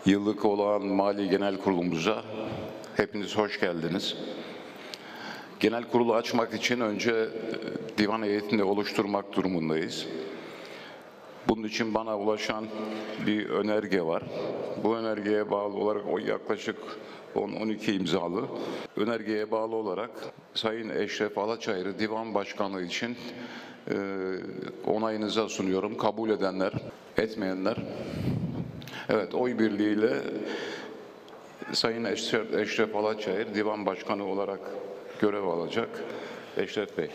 Yıllık olağan Mali Genel Kurulumuza hepiniz hoş geldiniz. Genel kurulu açmak için önce divan heyetini oluşturmak durumundayız. Bunun için bana ulaşan bir önerge var. Bu önergeye bağlı olarak o yaklaşık 10-12 imzalı. Önergeye bağlı olarak Sayın Eşref Alaçayır'ı divan başkanlığı için onayınıza sunuyorum. Kabul edenler, etmeyenler. Evet, oy birliğiyle Sayın Eşref Alaçayır divan başkanı olarak görev alacak. Eşref Bey.